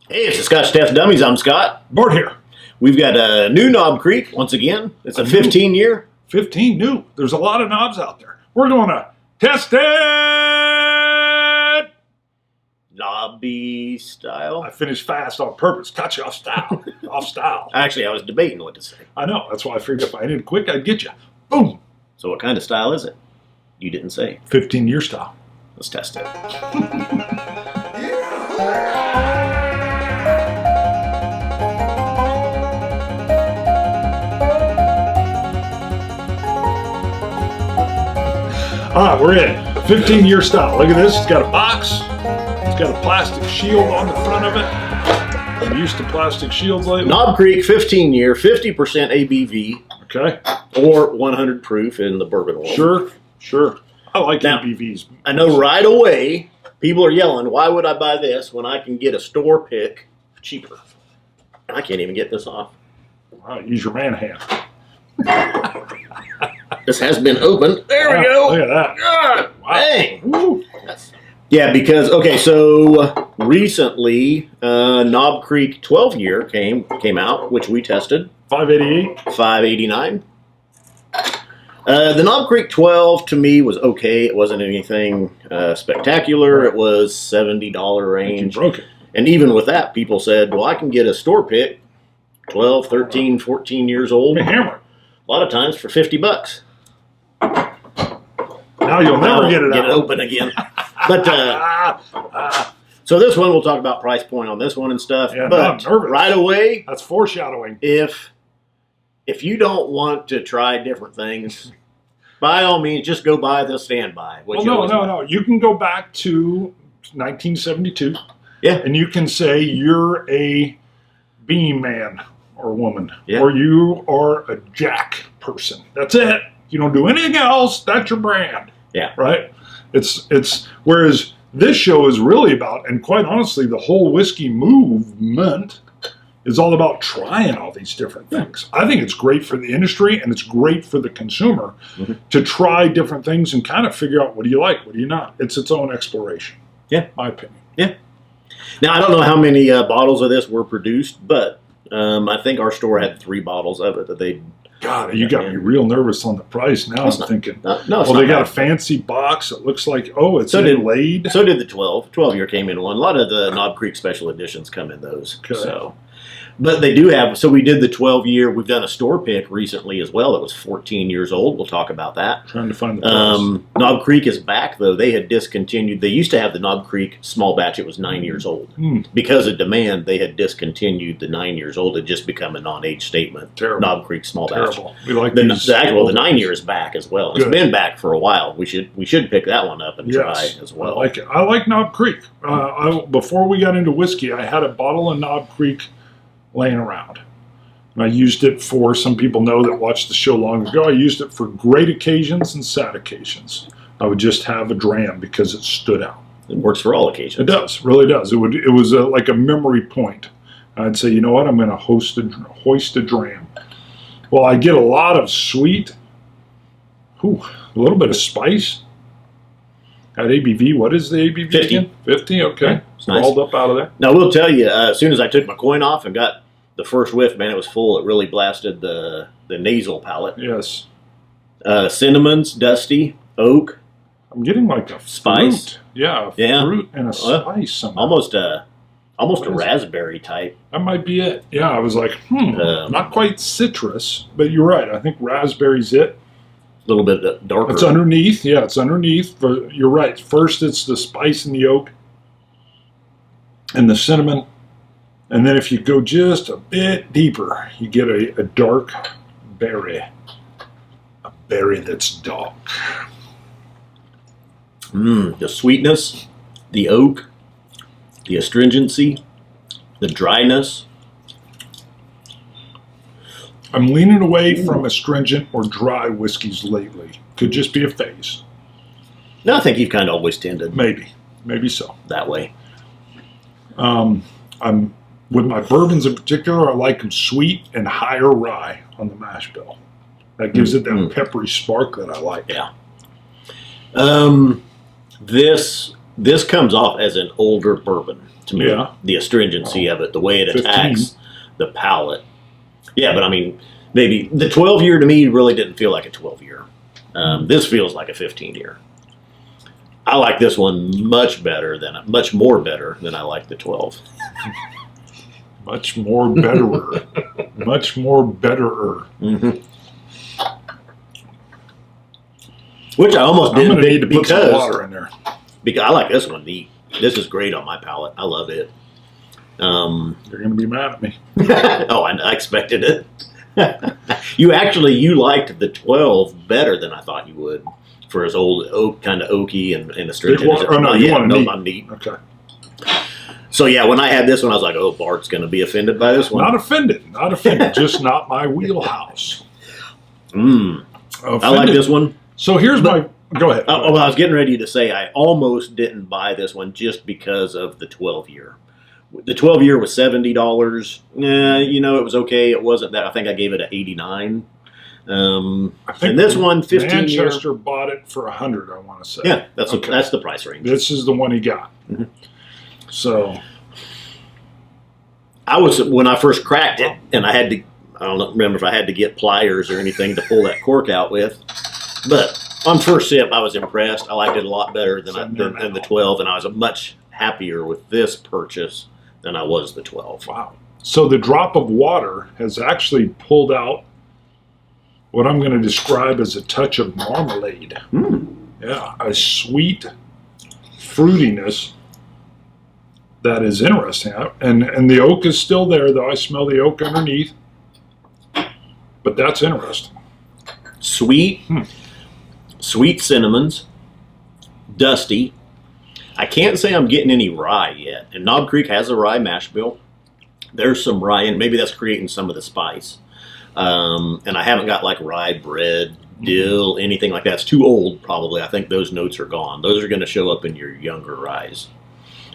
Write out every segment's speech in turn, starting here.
Hey, it's the Scotch Test Dummies. I'm Scott. Bart here. We've got a new Knob Creek once again. It's a 15-year. 15 new. There's a lot of knobs out there. We're going to test it. Knobby style. I finished fast on purpose. Caught you off style. Off style. Actually, I was debating what to say. I know. That's why I figured if I ended quick, I'd get you. Boom. So what kind of style is it? You didn't say. 15-year style. Let's test it. All right, we're in. 15-year style. Look at this. It's got a box. It's got a plastic shield on the front of it. I'm used to plastic shields lately. Knob Creek 15-year, 50% ABV, Okay. or 100 proof in the bourbon world. Sure. I like Now, ABVs. I know right away people are yelling, why would I buy this when I can get a store pick cheaper? I can't even get this off. Wow, use your man hand. This has been opened. There we go. Look at that. Ah, Wow. dang. Woo. Yeah, because, okay, so recently, Knob Creek 12-year came out, which we tested, 588. $5.89. The Knob Creek 12 to me was okay. It wasn't anything spectacular. It was $70 range. You broke it. And even with that, people said, well, I can get a store pick, 12, 13, 14 years old, Hey, a hammer. lot of times for $50. Now you'll never get it Get out. it open again. But so this one, we'll talk about price point on this one and stuff. Yeah, but I'm nervous. right away, That's foreshadowing. if you don't want to try different things, by all means, just go buy the standby. Well, no. You can go back to 1972. Yeah. And you can say you're a bean man or woman. Yeah. Or you are a jack person. That's it. You don't do anything else. That's your brand. Yeah. Right? It's whereas this show is really about, and quite honestly, the whole whiskey movement is all about trying all these different things. I think it's great for the industry and it's great for the consumer to try different things and kind of figure out what do you like, what do you not. It's its own exploration. Yeah. My opinion. Yeah. Now, I don't know how many bottles of this were produced, but I think our store had 3 bottles of it that they... God, you got me real nervous on the price. Now It's I'm not- thinking, No, it's well, not they got a bad. fancy box. It looks like, it's So did- inlaid. So did the 12. 12-year came in one. A lot of the Knob Creek special editions come in those. Okay. So, but they do have. So we did the 12-year. We've done a store pick recently as well. That was 14 years old. We'll talk about that. Trying to find the price. Knob Creek is back though. They had discontinued. They used to have the Knob Creek small batch. It was 9 years old. Because of demand, they had discontinued the 9 years old. It just become a non-age statement. Terrible. Knob Creek small batch. Terrible. We like The these. 9-year is back as well. It's Good. been back for a while. We should pick that one up and Yes, try as well. I like it. I like Knob Creek. Before we got into whiskey, I had a bottle of Knob Creek laying around. And I used it for, some people know that watched the show long ago, I used it for great occasions and sad occasions. I would just have a dram because it stood out. It works for all occasions. It does, really does. It was like a memory point. I'd say, you know what, I'm going to hoist a dram. Well, I get a lot of sweet, a little bit of spice. At ABV, what is the ABV 50. again? 50, okay. Yeah, it's nice. Rolled up out of there. Now, we'll tell you, as soon as I took my coin off and got the first whiff, man, it was full. It really blasted the nasal palate. Yes. Cinnamons, dusty, oak, I'm getting like a Spice. fruit. Yeah, Yeah. fruit and a spice somehow. almost a What is it? raspberry type. That might be it. Yeah, I was like, not quite citrus, but you're right. I think raspberry's it. A little bit darker. It's underneath. Yeah, it's underneath. But you're right. First, it's the spice and the oak and the cinnamon. And then if you go just a bit deeper, you get a dark berry. A berry that's dark. The sweetness, the oak, the astringency, the dryness. I'm leaning away from astringent or dry whiskeys lately. Could just be a phase. No, I think you've kind of always tended Maybe so. that way. I'm with my bourbons in particular. I like them sweet and higher rye on the mash bill. That gives it that peppery spark that I like. Yeah. This This comes off as an older bourbon to me. Yeah. The astringency of it, the way it 15. attacks the palate. Yeah, but I mean, maybe the 12-year to me really didn't feel like a 12-year. This feels like a 15-year. I like this one much more better than I like the 12. Much more betterer. Much more betterer. Mm-hmm. Which I almost didn't I'm going to need to put some water in there. Because I like this one neat. This is great on my palate. I love it. You're going to be mad at me. Oh, I expected it. You liked the 12 better than I thought you would for his old oak, kind of oaky and astringent. Oh, no, you want I'm neat. Okay. So, yeah, when I had this one, I was like, oh, Bart's going to be offended by this one. Not offended. Just not my wheelhouse. I like this one. So here's my... Go ahead. Well, I was getting ready to say I almost didn't buy this one just because of the 12-year. The 12-year was $70. It was okay. It wasn't that. I think I gave it an 89. And this one, 15 Manchester bought it for $100. I want to say. Yeah, that's the price range. This is the one he got. Mm-hmm. So, when I first cracked it, and I don't remember if I had to get pliers or anything to pull that cork out with, but on first sip, I was impressed. I liked it a lot better than the 12, and I was much happier with this purchase than I was the 12. Wow. So the drop of water has actually pulled out what I'm going to describe as a touch of marmalade. Yeah, a sweet fruitiness that is interesting. And the oak is still there, though. I smell the oak underneath. But that's interesting. Sweet cinnamons, dusty. I can't say I'm getting any rye yet. And Knob Creek has a rye mash bill. There's some rye, and maybe that's creating some of the spice. And I haven't got like rye bread, dill, anything like that. It's too old, probably. I think those notes are gone. Those are going to show up in your younger ryes.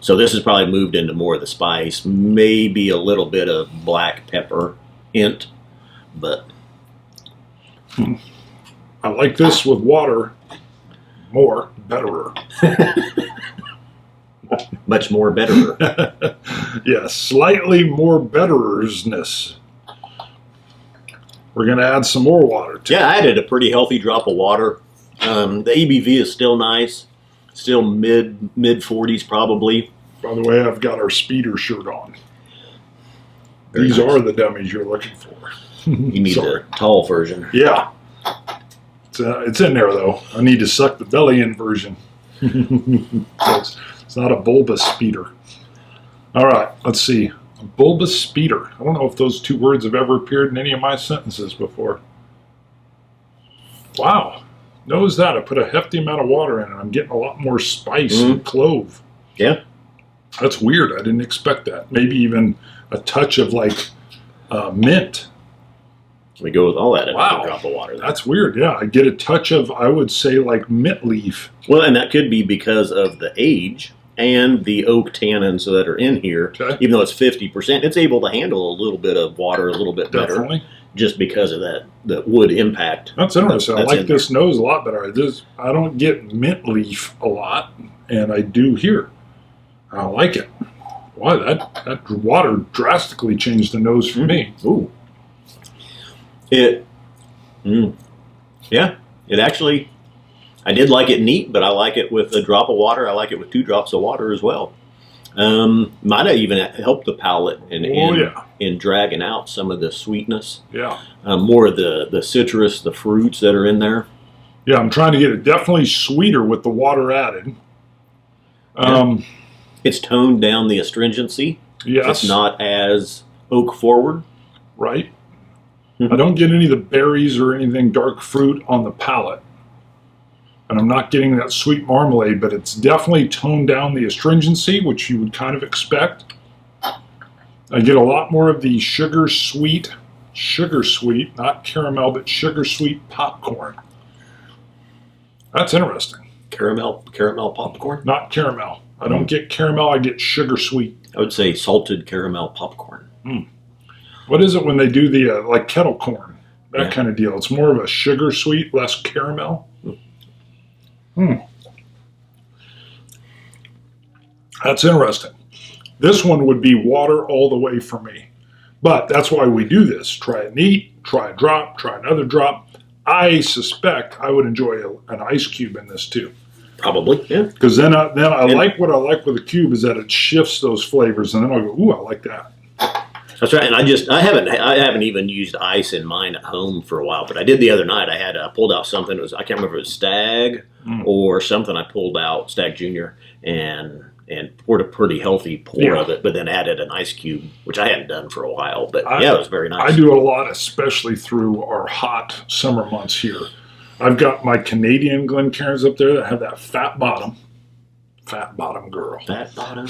So this has probably moved into more of the spice, maybe a little bit of black pepper hint, but... I like this with water more, betterer. Much more betterer. Yeah, slightly more betterersness. We're going to add some more water to it. Yeah, I added a pretty healthy drop of water. The ABV is still nice. Still mid 40s probably. By the way, I've got our speeder shirt on. Very These nice. are the dummies you're looking for. You need the tall version. Yeah. It's in there, though. I need to suck the belly in version. So it's not a bulbous speeder. All right, let's see. A bulbous speeder. I don't know if those two words have ever appeared in any of my sentences before. Wow. Notice that. I put a hefty amount of water in it. I'm getting a lot more spice and clove. Yeah. That's weird. I didn't expect that. Maybe even a touch of like mint. We go with all that in Wow. a drop of water. That's weird. Yeah, I get a touch of, I would say, like mint leaf. Well, and that could be because of the age and the oak tannins that are in here. Okay. Even though it's 50%, it's able to handle a little bit of water a little bit better. Definitely. Just because of the wood impact. That's interesting. That's I like this nose a lot better. I don't get mint leaf a lot, and I do here. I like it. Wow, that water drastically changed the nose for me. Ooh. Yeah, it actually, I did like it neat, but I like it with a drop of water. I like it with 2 drops of water as well. Might have even helped the palate in dragging out some of the sweetness. Yeah. More of the citrus, the fruits that are in there. Yeah, I'm trying to get it definitely sweeter with the water added. It's toned down the astringency. Yes. It's not as oak forward. Right. I don't get any of the berries or anything dark fruit on the palate. And I'm not getting that sweet marmalade, but it's definitely toned down the astringency, which you would kind of expect. I get a lot more of the sugar sweet, not caramel, but sugar sweet popcorn. That's interesting. Caramel popcorn? Not caramel. I don't get caramel, I get sugar sweet. I would say salted caramel popcorn. What is it when they do the like kettle corn? That kind of deal. It's more of a sugar sweet, less caramel. That's interesting. This one would be water all the way for me. But that's why we do this. Try it neat, try a drop, try another drop. I suspect I would enjoy an ice cube in this too. Probably, yeah. Because then I like what I like with a cube is that it shifts those flavors, and then I'll go, ooh, I like that. That's right. And I haven't even used ice in mine at home for a while, but I did the other night. I pulled out something. I can't remember if it was Stag or something. I pulled out Stag Junior and poured a pretty healthy pour of it, but then added an ice cube, which I hadn't done for a while. But it was very nice. I do a lot, especially through our hot summer months here. I've got my Canadian Glencairns up there that have that fat bottom girl. Fat bottom.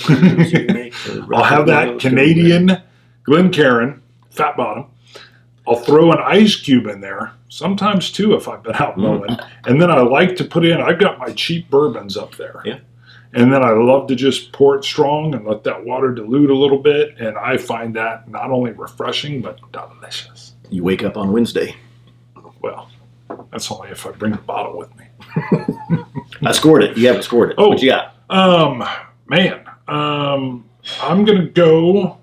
I'll have that Canadian Glencairn fat bottom. I'll throw an ice cube in there, sometimes two if I've been out mowing. And then I like to put in, I've got my cheap bourbons up there. Yeah. And then I love to just pour it strong and let that water dilute a little bit. And I find that not only refreshing, but delicious. You wake up on Wednesday. Well, that's only if I bring the bottle with me. I scored it. You haven't scored it. Oh, what you got? I'm going to go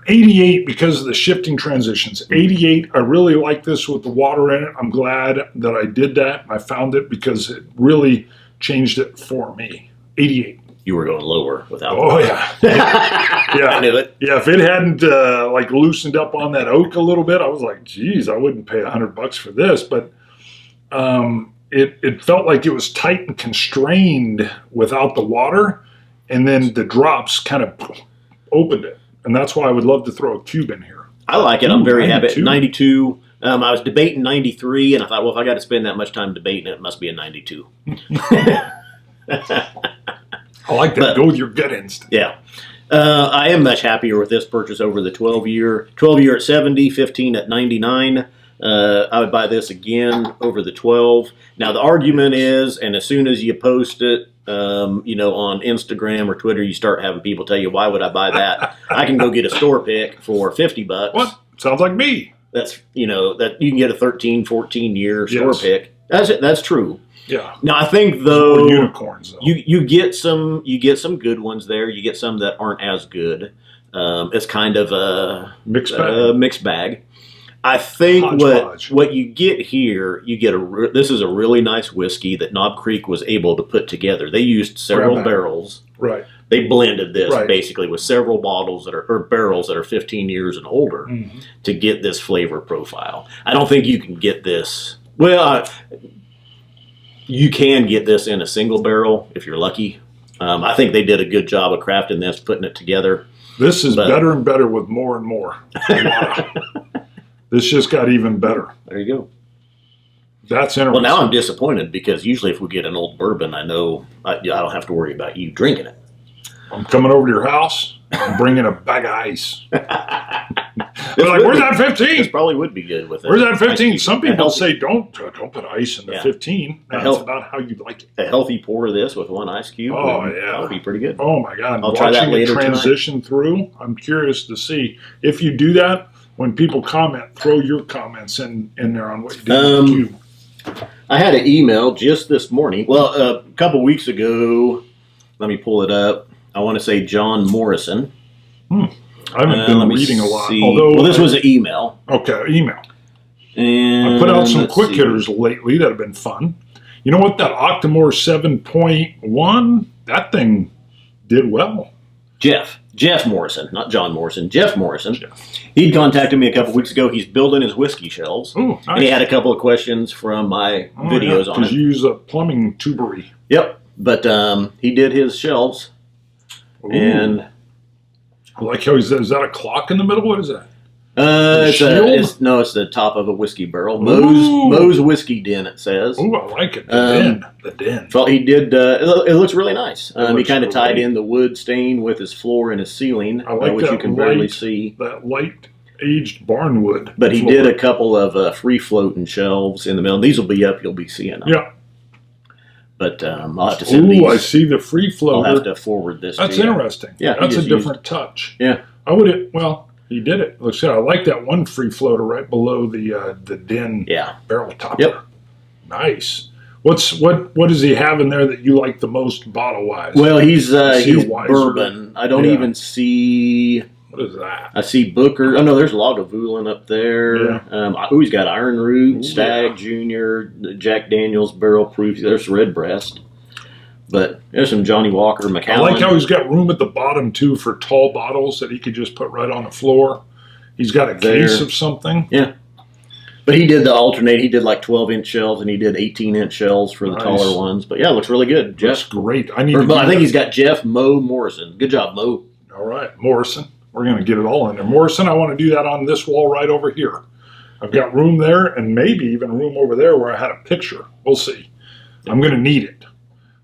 88 because of the shifting transitions. 88, I really like this with the water in it. I'm glad that I did that. I found it because it really changed it for me. 88. You were going lower without. Oh, yeah. Yeah. I knew it. Yeah, if it hadn't like loosened up on that oak a little bit, I was like, geez, I wouldn't pay $100 for this. But it felt like it was tight and constrained without the water. And then the drops kind of opened it. And that's why I would love to throw a cube in here. I like it. I'm very happy. 92. I was debating 93, and I thought, well, if I got to spend that much time debating it must be a 92. I like that. Go with your gut instinct. Yeah. I am much happier with this purchase over the 12-year. 12-year at 70, 15 at 99. I would buy this again over the 12. Now, the argument is, and as soon as you post it, on Instagram or Twitter, you start having people tell you, why would I buy that? I can go get a store pick for $50. What? Sounds like me. That's, that you can get a 13, 14-year store pick. That's true. Yeah. Now I think though unicorns though. You get some good ones there. You get some that aren't as good. It's kind of a mixed bag. I think what you get here, this is a really nice whiskey that Knob Creek was able to put together. They used several barrels. Right. They blended this basically with several bottles or barrels that are 15 years and older to get this flavor profile. I don't think you can get this. Well, you can get this in a single barrel if you're lucky. I think they did a good job of crafting this, putting it together. This is better and better with more and more. Wow. This just got even better. There you go. That's interesting. Well, now I'm disappointed because usually if we get an old bourbon, I know I don't have to worry about you drinking it. I'm coming over to your house. I'm bringing a bag of ice. They're like, where's that 15? This probably would be good with it. Where's that 15? Some people say don't put ice in the 15. That's about how you like it. A healthy pour of this with one ice cube. Oh, yeah. That would be pretty good. Oh, my God. I'll try that later transition through, I'm curious to see. If you do that, when people comment, throw your comments in there on what you do with the cube. I had an email just this morning. Well, a couple weeks ago, let me pull it up. I want to say John Morrison. I haven't been reading a lot. Although, this was an email. Okay, email. And I put out some quick hitters lately that have been fun. You know what? That Octomore 7.1, that thing did well. Jeff Morrison, not John Morrison. Jeff Morrison. He'd contacted me a couple weeks ago. He's building his whiskey shelves. Ooh, nice. And he had a couple of questions from my videos on it. Because you use a plumbing tubery. Yep. But he did his shelves. Ooh. And I like how he says, is that a clock in the middle? What is that? It's the top of a whiskey barrel. Moe's Whiskey Den, it says. Ooh, I like it. The den. Well, he did. It looks really nice. He kind of tied in the wood stain with his floor and his ceiling, which you can barely see. That light aged barnwood. But he did a couple of free floating shelves in the middle. These will be up. You'll be seeing them. Yeah. But I'll have to send these. I see the free floater. I'll have to forward this. That's to you. interesting. Yeah, that's a different touch. Yeah. He did it. Let's see. I like that one free floater right below the den barrel topper. Yep. Nice. What does he have in there that you like the most bottle wise? Well, he's see a Weiser? bourbon. I don't Yeah. even see. What is that? I see Booker. Oh no, there's Lagavulin up there. Yeah. He's got Iron Root, Ooh, Stag yeah. Junior, Jack Daniels Barrel Proof. There's Redbreast. But there's some Johnny Walker, Macallan. I like how he's got room at the bottom too for tall bottles that he could just put right on the floor. He's got a case of something. Yeah. But he did the alternate. He did like 12-inch shells, and he did 18-inch shells for the taller ones. But yeah, it looks really good. That's Jeff, great. I think he's got Jeff Mo Morrison. Good job, Mo. All right, Morrison. We're going to get it all in there. Morrison, I want to do that on this wall right over here. I've got room there and maybe even room over there where I had a picture. We'll see. I'm going to need it.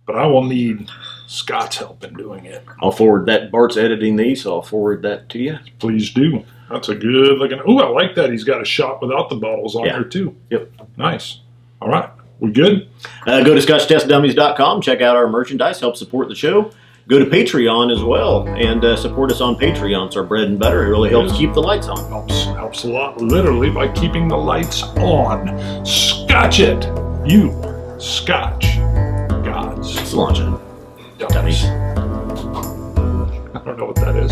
But I will need Scott's help in doing it. I'll forward that. Bart's editing these, so I'll forward that to you. Please do. That's a good looking. Oh, I like that. He's got a shot without the bottles on there too. Yep. Nice. All right. We good? Go to ScotchTestDummies.com. Check out our merchandise. Help support the show. Go to Patreon as well and support us on Patreon. It's our bread and butter. It really helps keep the lights on. Helps a lot, literally, by keeping the lights on. Scotch it, you Scotch gods. Let's launch it. Dummies. I don't know what that is.